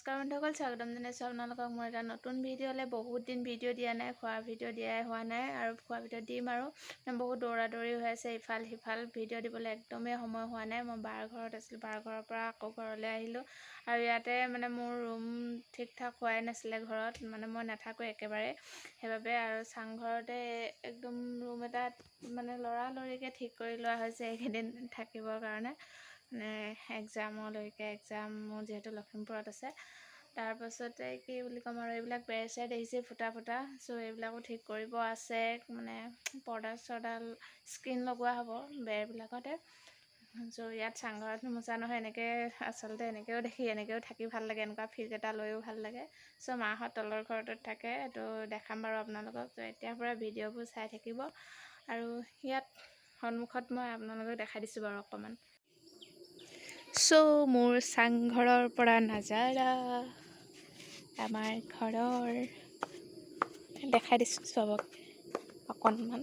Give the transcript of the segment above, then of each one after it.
নমস্কাৰ বন্ধুসকল, স্বাগতম জনাইছোঁ আপোনালোকক মই এটা নতুন ভিডিঅ'লৈ। বহুত দিন ভিডিঅ' দিয়া নাই, খোৱা ভিডিঅ' দিয়াই হোৱা নাই আৰু খোৱা ভিডিঅ' দিম আৰু বহুত দৌৰা দৌৰি হৈ আছে, ইফাল সিফাল ভিডিঅ' দিবলৈ একদমেই সময় হোৱা নাই। মই বাৰ ঘৰত আছিলোঁ, বাৰ ঘৰৰ পৰা আকৌ ঘৰলৈ আহিলোঁ আৰু ইয়াতে মোৰ ৰুম ঠিক ঠাক হোৱাই নাছিলে ঘৰত, মই নাথাকোঁ একেবাৰে, সেইবাবে আৰু চাংঘৰতে একদম ৰুম এটাত লৰালৰিকৈ ঠিক কৰি লোৱা হৈছে এইকেইদিন থাকিবৰ কাৰণে। এক্সাম মোৰ যিহেতু লখিমপুৰত আছে, তাৰপাছতে কি বুলি ক'ম আৰু এইবিলাক বেৰ চেৰ দেখিছে ফুটা ফুটা, চ' এইবিলাকো ঠিক কৰিব আছে। পৰ্দা চৰ্দা স্ক্ৰীন লগোৱা হ'ব বেৰবিলাকতে। চ' ইয়াত চাংঘৰত মোচা নহয়, আচলতে এনেকৈও দেখি এনেকৈও থাকি ভাল লাগে, এনেকুৱা ফিল এটা লৈও ভাল লাগে। চ' মাহঁত তলৰ ঘৰটোত থাকে, তো দেখাম বাৰু আপোনালোকক। ত' এতিয়াৰ পৰা ভিডিঅ'বোৰ চাই থাকিব আৰু ইয়াত সন্মুখত মই আপোনালোকক দেখাই দিছোঁ বাৰু অকণমান। চ' মোৰ চাংঘৰৰ পৰা নাজাৰা আমাৰ ঘৰৰ দেখাই দিছোঁ চবক অকণমান।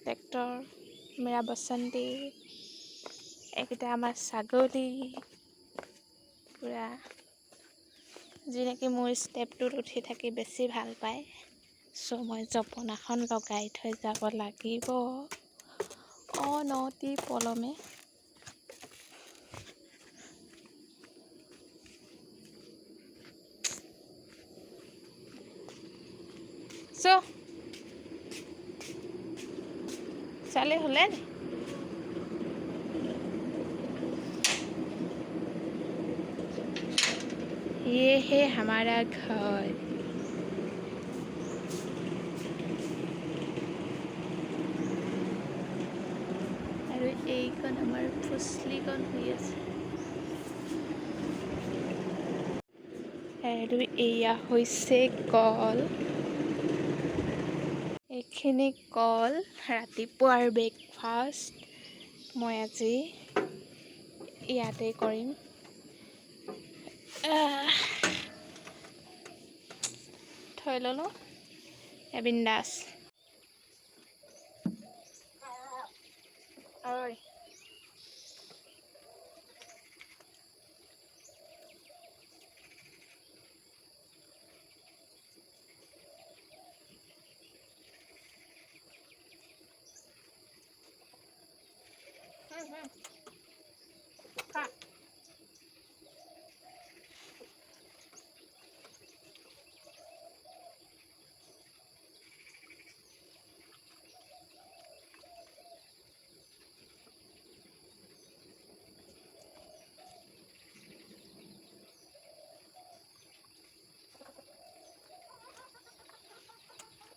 ট্ৰেক্টৰ মেৰা বসন্তি, এইকেইটা আমাৰ ছাগলী পূৰা, যি নেকি মোৰ ষ্টেপটোত উঠি থাকি বেছি ভাল পায়। চ' মই জপনাখন লগাই থৈ যাব লাগিব অনতি পলমে। চ' চালে হ'লে ये है हमारा घर। আৰু এইখন আমাৰ ফুচলিকণ হৈ আছে আৰু এয়া হৈছে কল। এইখিনি কল ৰাতিপুৱাৰ ব্ৰেকফাষ্ট মই আজি ইয়াতে কৰিম। থৈ ল'লোঁ বিন্দাছ। ঐ খা।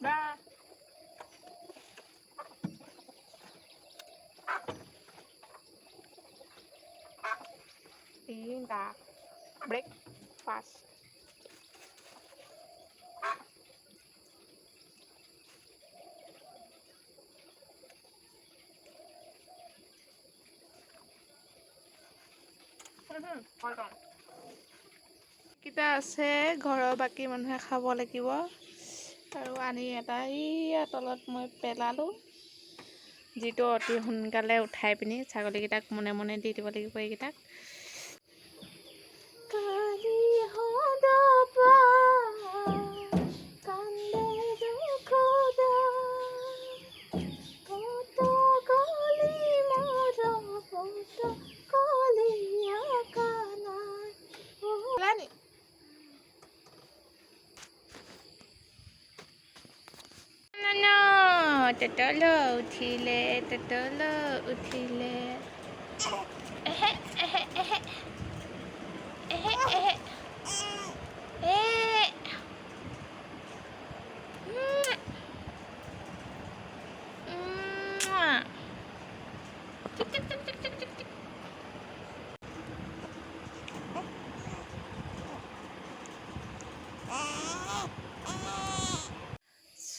বা তিনটা ব্ৰেকফাস্ট। কিটা আছে ঘৰৰ বাকী মানুহে খাব লাগিব আৰু আনি এটা ইয়াৰ তলত মই পেলালোঁ, যিটো অতি সোনকালে উঠাই পিনি ছাগলীকেইটাক মনে মনে দি দিব লাগিব। এইকেইটাক টটলো উঠিলে, টটলো উঠিলে, এহে এহে এহে এহে এহে এ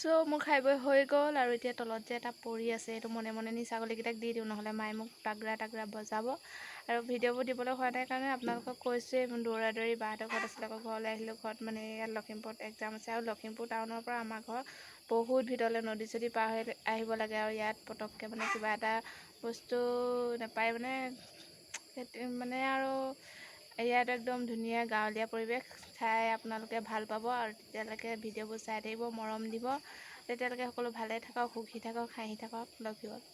চ' মোৰ খাই বৈ হৈ গ'ল আৰু এতিয়া তলত যে এটা পৰি আছে, সেইটো মনে মনে নি ছাগলীকেইটাক দি দিওঁ, নহ'লে মায়ে মোক টাগৰা টাগৰা বজাব। আৰু ভিডিঅ'বোৰ দিবলৈ হোৱা নাই কাৰণে আপোনালোকক কৈছোঁৱেই, মোৰ দৌৰা দৌৰি বাহঁতৰ ঘৰত আছিলে, আকৌ ঘৰলৈ আহিলোঁ। ঘৰত ইয়াত লখিমপুৰত এক্সাম আছে আৰু লখিমপুৰ টাউনৰ পৰা আমাৰ ঘৰ বহুত ভিতৰলৈ, নদী চদী পাৰ হৈ আহিব লাগে আৰু ইয়াত পটককৈ কিবা এটা বস্তু নাপায় আৰু ইয়াত একদম ধুনীয়া গাঁৱলীয়া পৰিৱেশ চাই আপোনালোকে ভাল পাব। আৰু তেতিয়ালৈকে ভিডিঅ'বোৰ চাই থাকিব, মৰম দিব। তেতিয়ালৈকে সকলো ভালে থাকক, সুখী থাকক, হাঁহি থাকক। Love you all.